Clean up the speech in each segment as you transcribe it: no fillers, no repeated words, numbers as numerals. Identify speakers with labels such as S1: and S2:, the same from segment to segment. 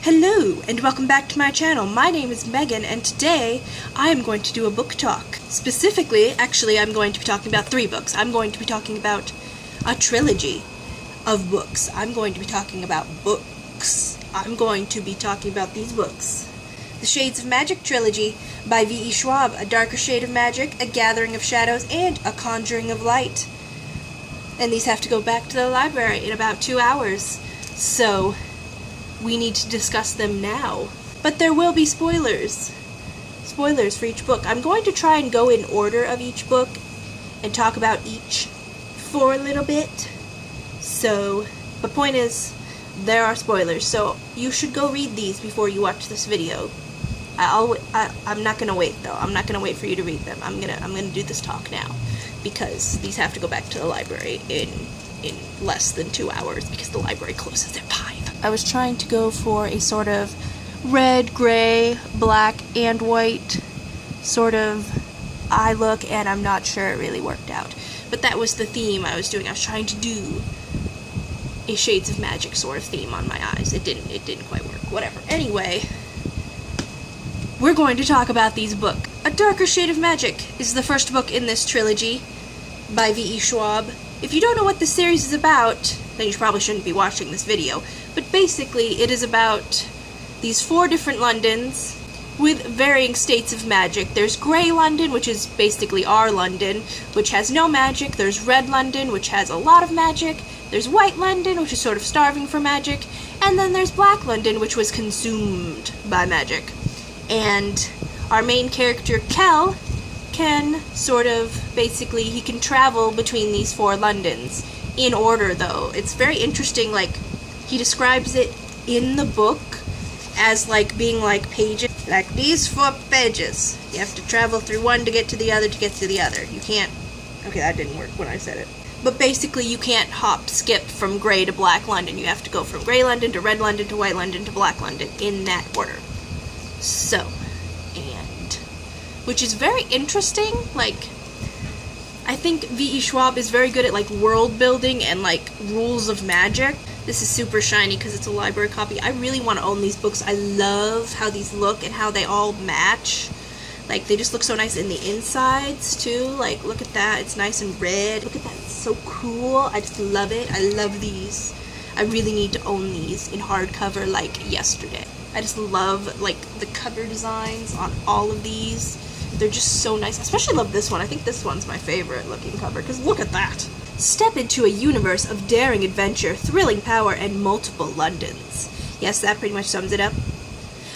S1: Hello, and welcome back to my channel. My name is Megan, and today I am going to do a book talk. Specifically, actually, I'm going to be talking about 3 books. I'm going to be talking about a trilogy of books. I'm going to be talking about books. I'm going to be talking about these books. The Shades of Magic trilogy by V.E. Schwab, A Darker Shade of Magic, A Gathering of Shadows, and A Conjuring of Light. And these have to go back to the library in about 2 hours. So we need to discuss them now. But there will be spoilers. Spoilers for each book. I'm going to try and go in order of each book and talk about each for a little bit. So, the point is, there are spoilers. So, you should go read these before you watch this video. I'm not gonna wait though. I'm not gonna wait for you to read them. I'm gonna do this talk now because these have to go back to the library in less than 2 hours because the library closes at 5. I was trying to go for a sort of red, gray, black, and white sort of eye look, and I'm not sure it really worked out. But that was the theme I was doing. I was trying to do a Shades of Magic sort of theme on my eyes. It didn't quite work. Whatever. Anyway, we're going to talk about these books. A Darker Shade of Magic is the first book in this trilogy by V.E. Schwab. If you don't know what this series is about, then you probably shouldn't be watching this video. But basically, it is about these 4 different Londons with varying states of magic. There's Grey London, which is basically our London, which has no magic. There's Red London, which has a lot of magic. There's White London, which is sort of starving for magic. And then there's Black London, which was consumed by magic. And our main character, Kel, can sort of, basically, he can travel between these 4 Londons. In order, though. It's very interesting, like, he describes it in the book as, like, being like pages. Like, these 4 pages. You have to travel through one to get to the other to get to the other. You can't... Okay, that didn't work when I said it. But basically, you can't skip from Grey to Black London. You have to go from Grey London to Red London to White London to Black London in that order. So, and... which is very interesting, like... I think V.E. Schwab is very good at, like, world building and, like, rules of magic. This is super shiny because it's a library copy. I really want to own these books. I love how these look and how they all match. Like, they just look so nice in the insides, too. Like, look at that. It's nice and red. Look at that. It's so cool. I just love it. I love these. I really need to own these in hardcover, like, yesterday. I just love, like, the cover designs on all of these. They're just so nice. I especially love this one. I think this one's my favorite looking cover, because look at that. Step into a universe of daring adventure, thrilling power, and multiple Londons. Yes, that pretty much sums it up.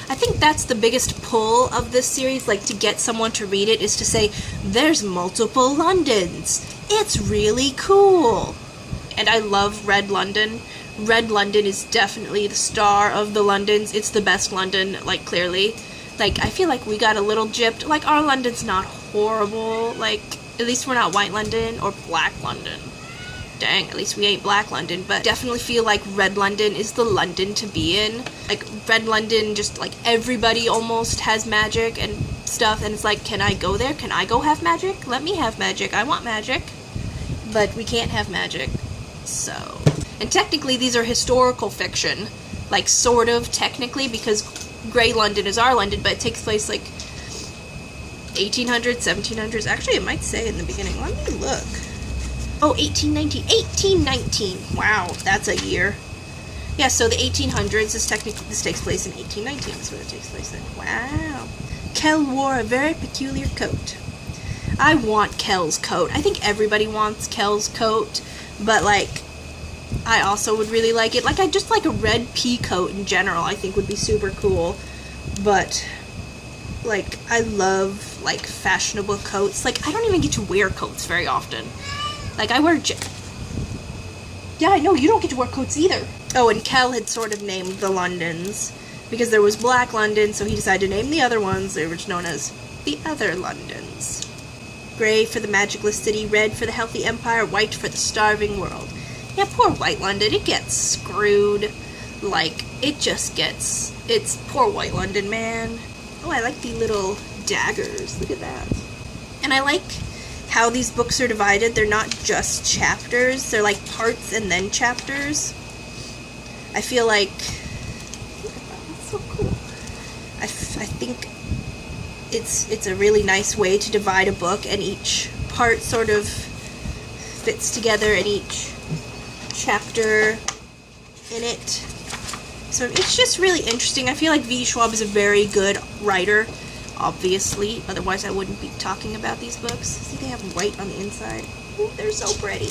S1: I think that's the biggest pull of this series, like, to get someone to read it, is to say, there's multiple Londons. It's really cool. And I love Red London. Red London is definitely the star of the Londons. It's the best London, like, clearly. Like, I feel like we got a little gypped. Like, our London's not horrible. Like, at least we're not White London or Black London. Dang, at least we ain't Black London. But definitely feel like Red London is the London to be in. Like, Red London, just, like, everybody almost has magic and stuff. And it's like, can I go there? Can I go have magic? Let me have magic. I want magic. But we can't have magic. So... And technically, these are historical fiction. Like, sort of, technically, because Grey London is our London, but it takes place, like, 1800s, 1700s. Actually, it might say in the beginning. Let me look. Oh, 1819. 1819. Wow, that's a year. Yeah, so the 1800s is technically, this takes place in 1819. That's what it takes place in. Wow. Kel wore a very peculiar coat. I want Kel's coat. I think everybody wants Kel's coat, but, like, I also would really like it. Like, I just like a red pea coat in general, I think would be super cool. But, like, I love, like, fashionable coats. Like, I don't even get to wear coats very often. Like, I wear yeah, I know, you don't get to wear coats either. Oh, and Kel had sort of named the Londons. Because there was Black London, so he decided to name the other ones. They were known as the other Londons. Grey for the magicless city, red for the healthy empire, white for the starving world. Yeah, poor White London, it gets screwed. Like, it just gets... It's poor White London, man. Oh, I like the little daggers. Look at that. And I like how these books are divided. They're not just chapters. They're like parts and then chapters. I feel like... Look at that. That's so cool. I think it's a really nice way to divide a book, and each part sort of fits together in each chapter in it. So it's just really interesting. I feel like V. Schwab is a very good writer, obviously. Otherwise, I wouldn't be talking about these books. See, they have white on the inside. Ooh, they're so pretty.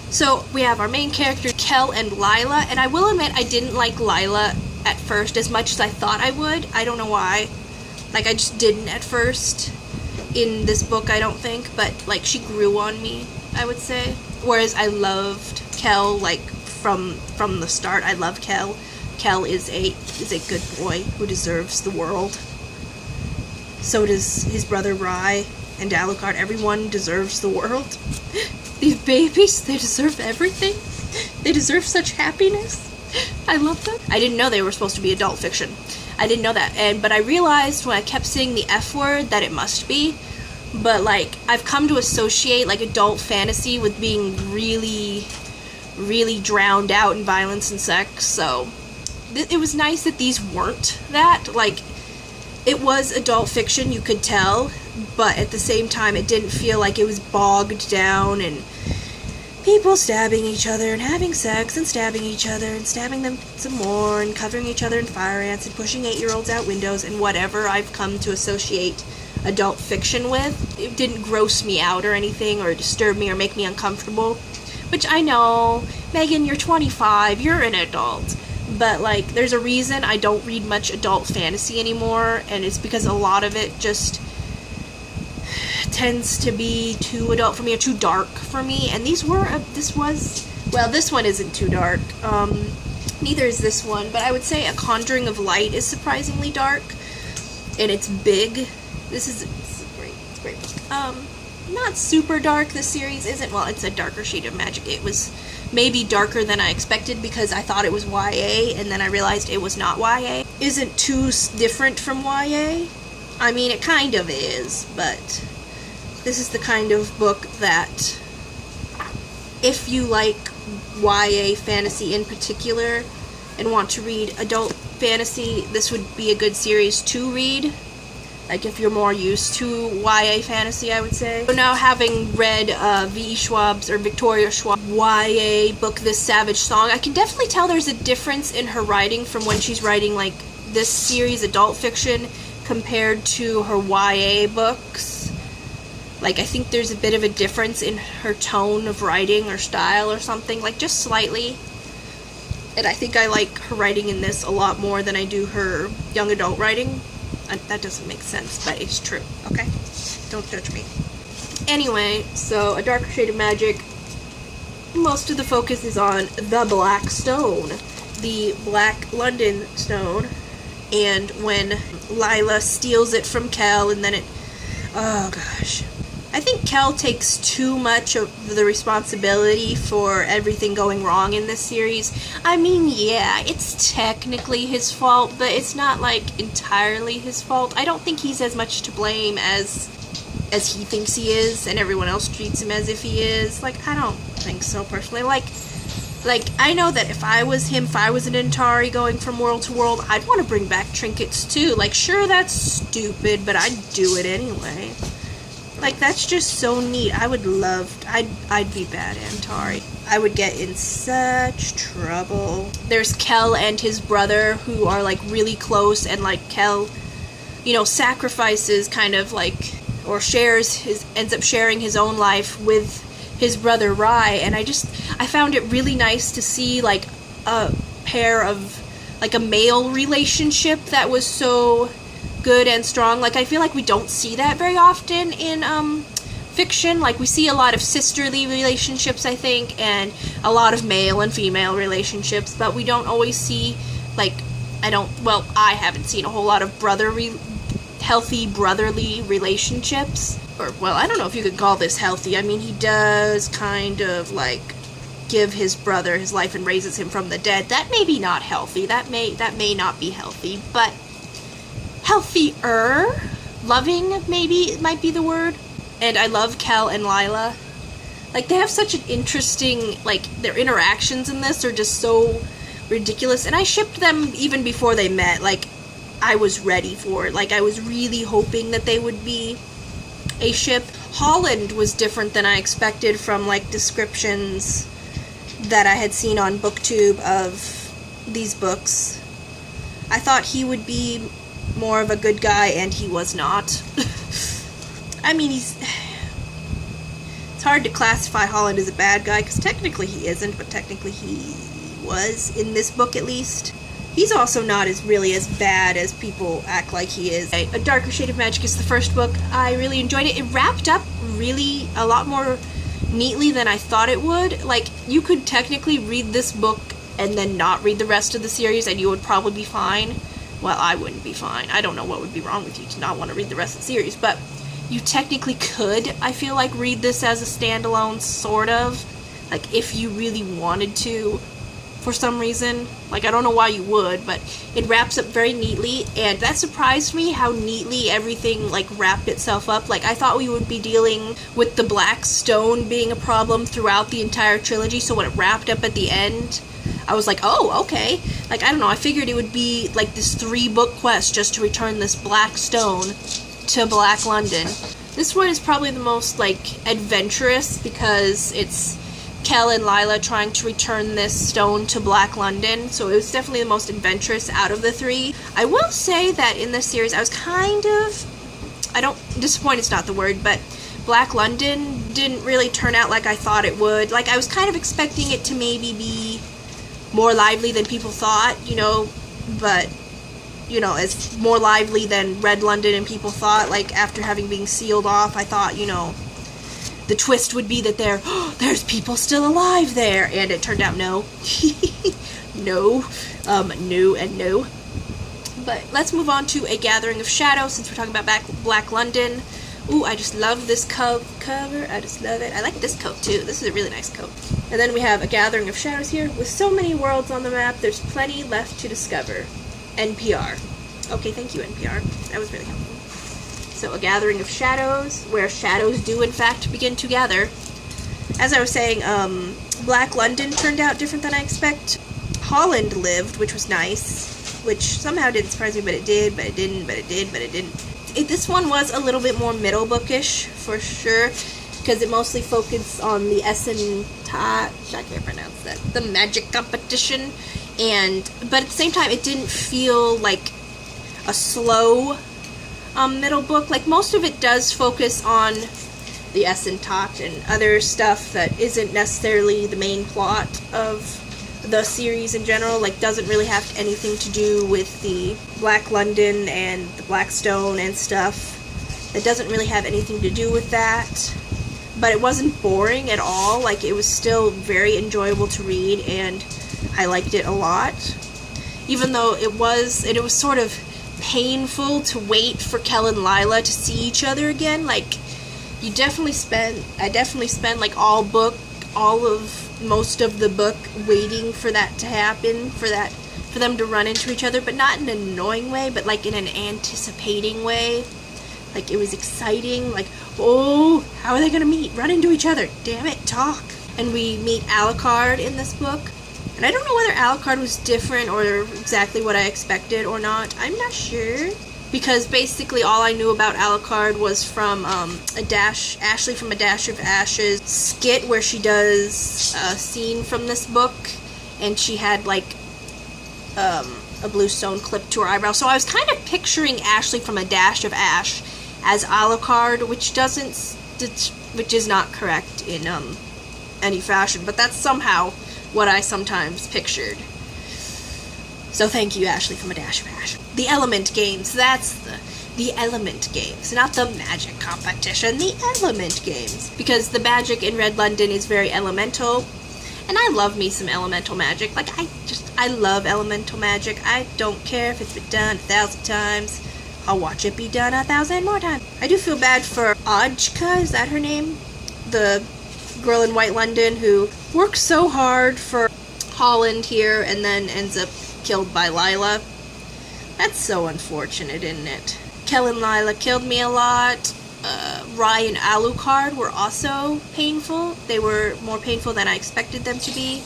S1: So we have our main character, Kel and Lila, and I will admit I didn't like Lila at first as much as I thought I would. I don't know why. Like, I just didn't at first in this book, I don't think, but like she grew on me, I would say. Whereas I loved Kel, like from the start. I love Kel. Kel is a good boy who deserves the world. So does his brother Rye and Alucard. Everyone deserves the world. These babies, they deserve everything. They deserve such happiness. I love them. I didn't know they were supposed to be adult fiction. I didn't know that, but I realized when I kept saying the F word that it must be. But like, I've come to associate like adult fantasy with being really, really drowned out in violence and sex. So it was nice that these weren't that. Like, it was adult fiction, you could tell, but at the same time, it didn't feel like it was bogged down and people stabbing each other and having sex and stabbing each other and stabbing them some more and covering each other in fire ants and pushing 8-year-olds out windows and whatever I've come to associate adult fiction with. It didn't gross me out or anything or disturb me or make me uncomfortable, which I know, Megan, you're 25, you're an adult, but like, there's a reason I don't read much adult fantasy anymore, and it's because a lot of it just tends to be too adult for me or too dark for me, and this one isn't too dark, neither is this one, but I would say A Conjuring of Light is surprisingly dark, and it's big. It's a great book. Not super dark, this series isn't. Well, it's a darker shade of magic. It was maybe darker than I expected because I thought it was YA, and then I realized it was not YA. Isn't too different from YA. I mean, it kind of is, but this is the kind of book that, if you like YA fantasy in particular and want to read adult fantasy, this would be a good series to read. Like, if you're more used to YA fantasy, I would say. So now, having read V. Schwab's, or Victoria Schwab, YA book, This Savage Song, I can definitely tell there's a difference in her writing from when she's writing, like, this series adult fiction compared to her YA books. Like, I think there's a bit of a difference in her tone of writing or style or something, like, just slightly. And I think I like her writing in this a lot more than I do her young adult writing. That doesn't make sense, but it's true, okay? Don't judge me. Anyway, so A Darker Shade of Magic, most of the focus is on the Black Stone, the Black London Stone, and when Lila steals it from Kel, and then oh gosh. I think Kel takes too much of the responsibility for everything going wrong in this series. I mean, yeah, it's technically his fault, but it's not, like, entirely his fault. I don't think he's as much to blame as he thinks he is, and everyone else treats him as if he is. Like, I don't think so, personally. Like, I know that if I was him, if I was an Antari going from world to world, I'd want to bring back trinkets, too. Like, sure, that's stupid, but I'd do it anyway. Like, that's just so neat. I would love, I'd be bad Antari. I would get in such trouble. There's Kel and his brother who are, like, really close, and, like, Kel, you know, sacrifices kind of, like, or ends up sharing his own life with his brother Rye, and I found it really nice to see, like, a pair of, like, a male relationship that was so good and strong. Like, I feel like we don't see that very often in fiction. Like, we see a lot of sisterly relationships, I think, and a lot of male and female relationships, but we don't always see, like, I haven't seen a whole lot of healthy brotherly relationships. Or, well, I don't know if you could call this healthy. I mean, he does kind of, like, give his brother his life and raises him from the dead. That may be not healthy. That may not be healthy, but healthier, loving, maybe, might be the word. And I love Kel and Lila. Like, they have such an interesting, like, their interactions in this are just so ridiculous, and I shipped them even before they met. Like, I was ready for it. Like, I was really hoping that they would be a ship. Holland was different than I expected from, like, descriptions that I had seen on BookTube of these books. I thought he would be more of a good guy, and he was not. I mean, it's hard to classify Holland as a bad guy, because technically he isn't, but technically he was, in this book at least. He's also not really as bad as people act like he is. A Darker Shade of Magic is the first book. I really enjoyed it. It wrapped up really a lot more neatly than I thought it would. Like, you could technically read this book and then not read the rest of the series, and you would probably be fine. Well, I wouldn't be fine. I don't know what would be wrong with you to not want to read the rest of the series, but you technically could, I feel like, read this as a standalone, sort of. Like, if you really wanted to, for some reason. Like, I don't know why you would, but it wraps up very neatly, and that surprised me how neatly everything, like, wrapped itself up. Like, I thought we would be dealing with the black stone being a problem throughout the entire trilogy, so when it wrapped up at the end, I was like, oh, okay. Like, I don't know, I figured it would be, like, this 3-book quest just to return this black stone to Black London. This one is probably the most, like, adventurous, because it's Kell and Lila trying to return this stone to Black London, so it was definitely the most adventurous out of the 3. I will say that in this series, I was kind of, disappointed's not the word, but Black London didn't really turn out like I thought it would. Like, I was kind of expecting it to maybe be more lively than people thought, you know, but, you know, it's more lively than Red London and people thought. Like, after having been sealed off, I thought, you know, the twist would be that there's people still alive there, and it turned out no. No. No and no. But let's move on to A Gathering of Shadows, since we're talking about Black London. Ooh, I just love this cover. I just love it. I like this coat, too. This is a really nice coat. And then we have A Gathering of Shadows here. With so many worlds on the map, there's plenty left to discover. NPR. Okay, thank you, NPR. That was really helpful. So, A Gathering of Shadows, where shadows do, in fact, begin to gather. As I was saying, Black London turned out different than I expect. Holland lived, which was nice, which somehow didn't surprise me, but it did, but it didn't, but it did, but it didn't. This one was a little bit more middle bookish, for sure, because it mostly focused on the Essen I can't pronounce that, the magic competition, but at the same time, it didn't feel like a slow middle book. Like, most of it does focus on the Essen and other stuff that isn't necessarily the main plot of the series in general. Like, doesn't really have anything to do with the Black London and the Black Stone and stuff. It doesn't really have anything to do with that. But it wasn't boring at all. Like, it was still very enjoyable to read, and I liked it a lot. Even though it was sort of painful to wait for Kell and Lila to see each other again. Like, I definitely spent like most of the book waiting for that to happen, for them to run into each other, but not in an annoying way, but like in an anticipating way. Like, it was exciting, like, oh, how are they gonna meet? Run into each other, damn it, talk. And we meet Alucard in this book. And I don't know whether Alucard was different or exactly what I expected or not. I'm not sure. Because basically all I knew about Alucard was from Ashley from A Dash of Ashes skit, where she does a scene from this book, and she had like a blue stone clipped to her eyebrow. So I was kind of picturing Ashley from A Dash of Ash as Alucard, which is not correct in any fashion, but that's somehow what I sometimes pictured. So thank you, Ashley from A Dash of Ash. The Element Games, that's the Element Games, not the magic competition, the Element Games. Because the magic in Red London is very elemental, and I love me some elemental magic. Like, I love elemental magic. I don't care if it's been done 1,000 times. I'll watch it be done 1,000 more times. I do feel bad for Ajka, is that her name? The girl in White London who works so hard for Holland here and then ends up killed by Lila. That's so unfortunate, isn't it? Kell and Lila killed me a lot. Rye and Alucard were also painful. They were more painful than I expected them to be.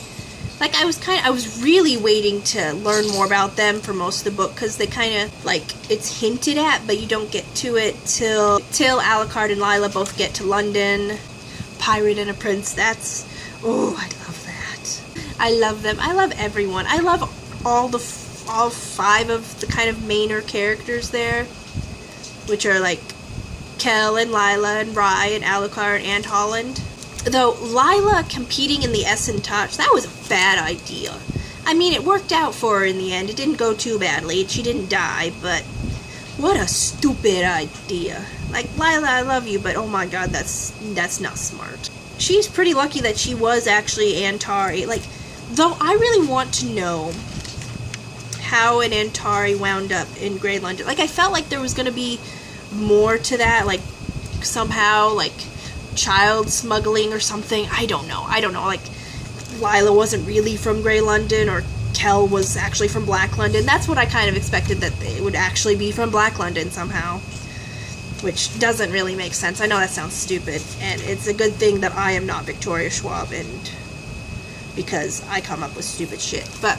S1: Like, I was really waiting to learn more about them for most of the book, because they kind of, like, it's hinted at, but you don't get to it till Alucard and Lila both get to London. Pirate and a Prince, that's, oh, I love that. I love them. I love everyone. I love all 5 of the kind of mainer characters there, which are, like, Kel and Lila and Rye and Alucard and Holland. Though, Lila competing in the Essen Touch, that was a bad idea. I mean, it worked out for her in the end. It didn't go too badly. She didn't die, but what a stupid idea. Like, Lila, I love you, but oh my god, that's not smart. She's pretty lucky that she was actually Antari. Like, though I really want to know how an Antari wound up in Grey London. Like, I felt like there was going to be more to that, like, somehow, like, child smuggling or something. I don't know. Like, Lila wasn't really from Grey London, or Kel was actually from Black London. That's what I kind of expected, that they would actually be from Black London somehow, which doesn't really make sense. I know that sounds stupid, and it's a good thing that I am not Victoria Schwab, and because I come up with stupid shit, but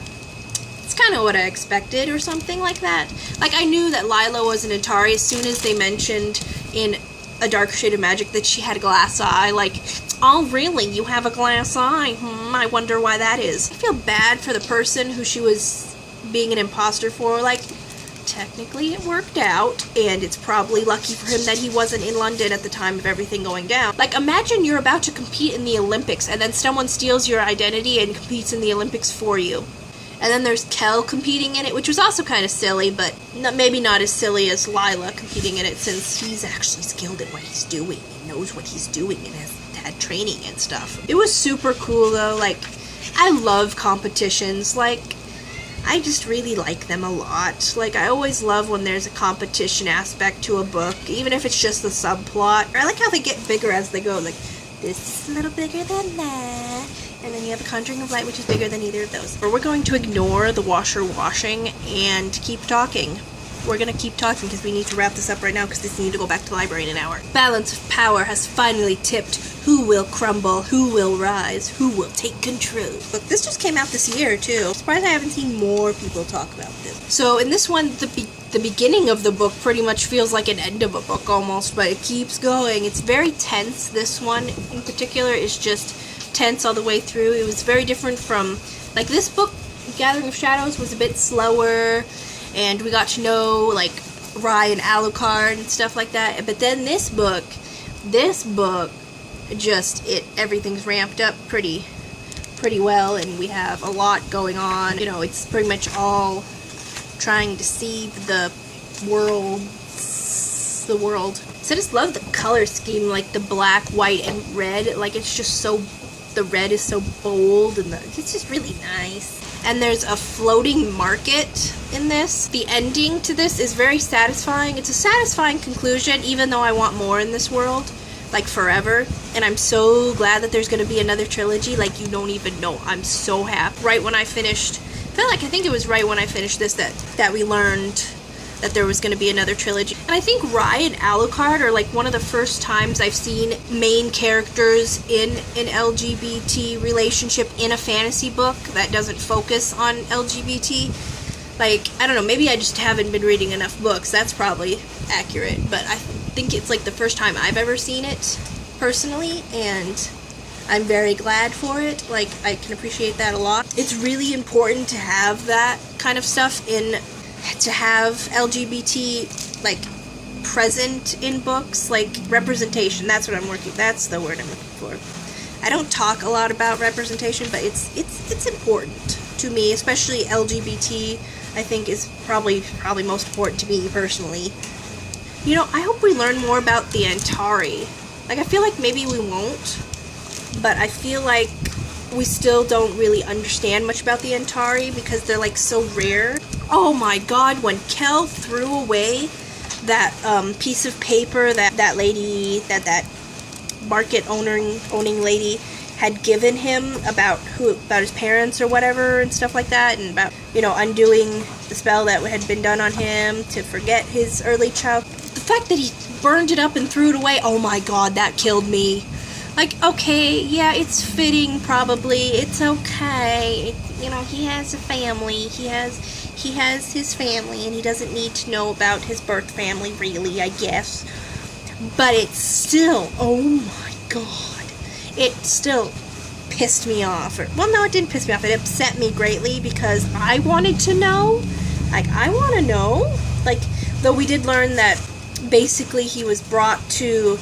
S1: it's kind of what I expected, or something like that. Like, I knew that Lila was an Antari as soon as they mentioned in A Darker Shade of Magic that she had a glass eye. Like, oh really, you have a glass eye? I wonder why that is. I feel bad for the person who she was being an imposter for. Like, technically it worked out, and it's probably lucky for him that he wasn't in London at the time of everything going down. Like, imagine you're about to compete in the Olympics, and then someone steals your identity and competes in the Olympics for you. And then there's Kel competing in it, which was also kind of silly, but maybe not as silly as Lila competing in it, since he's actually skilled at what he's doing. He knows what he's doing and has had training and stuff. It was super cool, though. Like, I love competitions. Like, I just really like them a lot. Like, I always love when there's a competition aspect to a book, even if it's just the subplot. I like how they get bigger as they go. Like, this is a little bigger than that. And then you have a Conjuring of Light, which is bigger than either of those. But we're going to ignore the washer washing and keep talking. We're going to keep talking because we need to wrap this up right now, because this needs to go back to the library in an hour. Balance of power has finally tipped. Who will crumble? Who will rise? Who will take control? Look, this just came out this year, too. I'm surprised I haven't seen more people talk about this. So in this one, the beginning of the book pretty much feels like an end of a book almost, but it keeps going. It's very tense. This one in particular is just tense all the way through. It was very different from, like, this book, Gathering of Shadows, was a bit slower, and we got to know, like, Rye and Alucard and stuff like that. But then this book, just, everything's ramped up pretty well, and we have a lot going on. You know, it's pretty much all trying to save the world. So I just love the color scheme, like the black, white, and red. Like, it's just so, the red is so bold, and it's just really nice. And there's a floating market in this. The ending to this is very satisfying. It's a satisfying conclusion, even though I want more in this world, like forever. And I'm so glad that there's going to be another trilogy, like you don't even know. I'm so happy. Right when I finished, I think it was right when I finished this that we learned that there was going to be another trilogy. And I think Rye and Alucard are like one of the first times I've seen main characters in an LGBT relationship in a fantasy book that doesn't focus on LGBT. Like, I don't know, maybe I just haven't been reading enough books. That's probably accurate, but I think it's like the first time I've ever seen it personally, and I'm very glad for it. Like, I can appreciate that a lot. It's really important to have that kind of stuff to have LGBT, like, present in books, like, representation. That's the word I'm looking for. I don't talk a lot about representation, but it's important to me, especially LGBT, I think is probably most important to me personally. You know, I hope we learn more about the Antari. Like, I feel like maybe we won't, but I feel like we still don't really understand much about the Antari because they're, like, so rare. Oh my god, when Kel threw away that piece of paper that lady, that market owning lady had given him about his parents or whatever and stuff like that, and about, you know, undoing the spell that had been done on him to forget his early child. The fact that he burned it up and threw it away, oh my god, that killed me. Like, okay, yeah, it's fitting probably. It's okay. You know, he has a family. He has his family, and he doesn't need to know about his birth family, really, I guess. But it's still, oh my god, it still pissed me off. Well, no, it didn't piss me off. It upset me greatly because I wanted to know. Like, I want to know. Like, though we did learn that basically he was brought to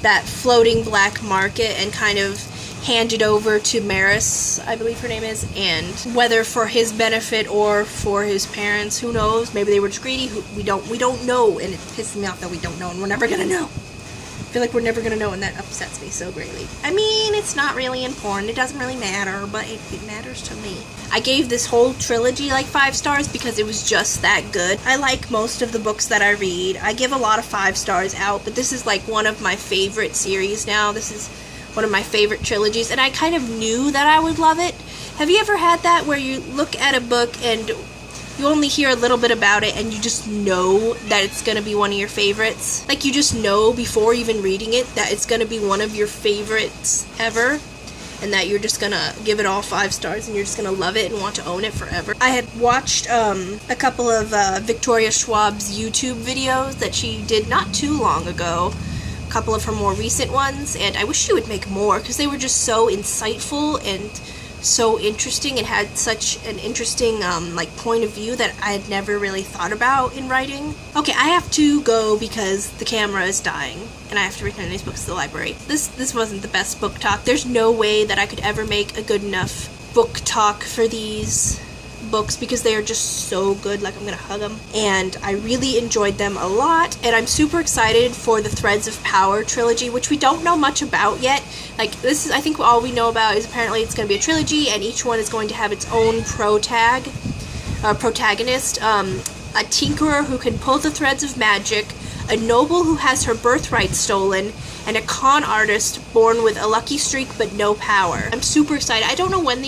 S1: that floating black market and kind of handed over to Maris, I believe her name is, and whether for his benefit or for his parents, who knows? Maybe they were just greedy. We don't know, and it pisses me off that we don't know, and we're never gonna know. I feel like we're never gonna know, and that upsets me so greatly. I mean, it's not really important. It doesn't really matter, but it matters to me. I gave this whole trilogy like 5 stars because it was just that good. I like most of the books that I read. I give a lot of 5 stars out, but this is like one of my favorite series now. This is one of my favorite trilogies, and I kind of knew that I would love it. Have you ever had that where you look at a book and you only hear a little bit about it and you just know that it's going to be one of your favorites? Like, you just know before even reading it that it's going to be one of your favorites ever, and that you're just going to give it all 5 stars and you're just going to love it and want to own it forever. I had watched a couple of Victoria Schwab's YouTube videos that she did not too long ago, a couple of her more recent ones, and I wish she would make more because they were just so insightful and so interesting and had such an interesting like point of view that I had never really thought about in writing. Okay, I have to go because the camera is dying and I have to return these books to the library. This wasn't the best book talk. There's no way that I could ever make a good enough book talk for these books because they are just so good. Like, I'm gonna hug them, and I really enjoyed them a lot, and I'm super excited for the Threads of Power trilogy, which we don't know much about yet. Like, this is, I think all we know about is apparently it's going to be a trilogy, and each one is going to have its own protagonist, a tinkerer who can pull the threads of magic, a noble who has her birthright stolen, and a con artist born with a lucky streak but no power. I'm super excited. I don't know when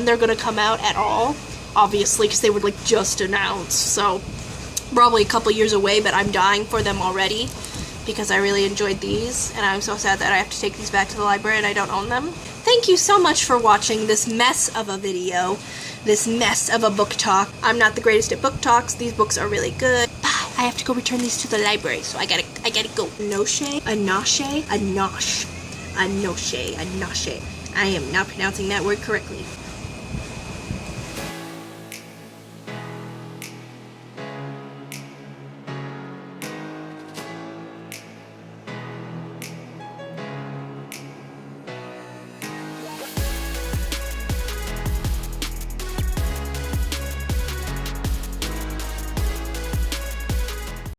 S1: they're going to come out at all, obviously, because they were like just announced, so probably a couple years away, but I'm dying for them already because I really enjoyed these, and I'm so sad that I have to take these back to the library and I don't own them. Thank you so much for watching this mess of a video, this mess of a book talk. I'm not the greatest at book talks. These books are really good. Bye. I have to go return these to the library, so I gotta go. Noche. I am not pronouncing that word correctly.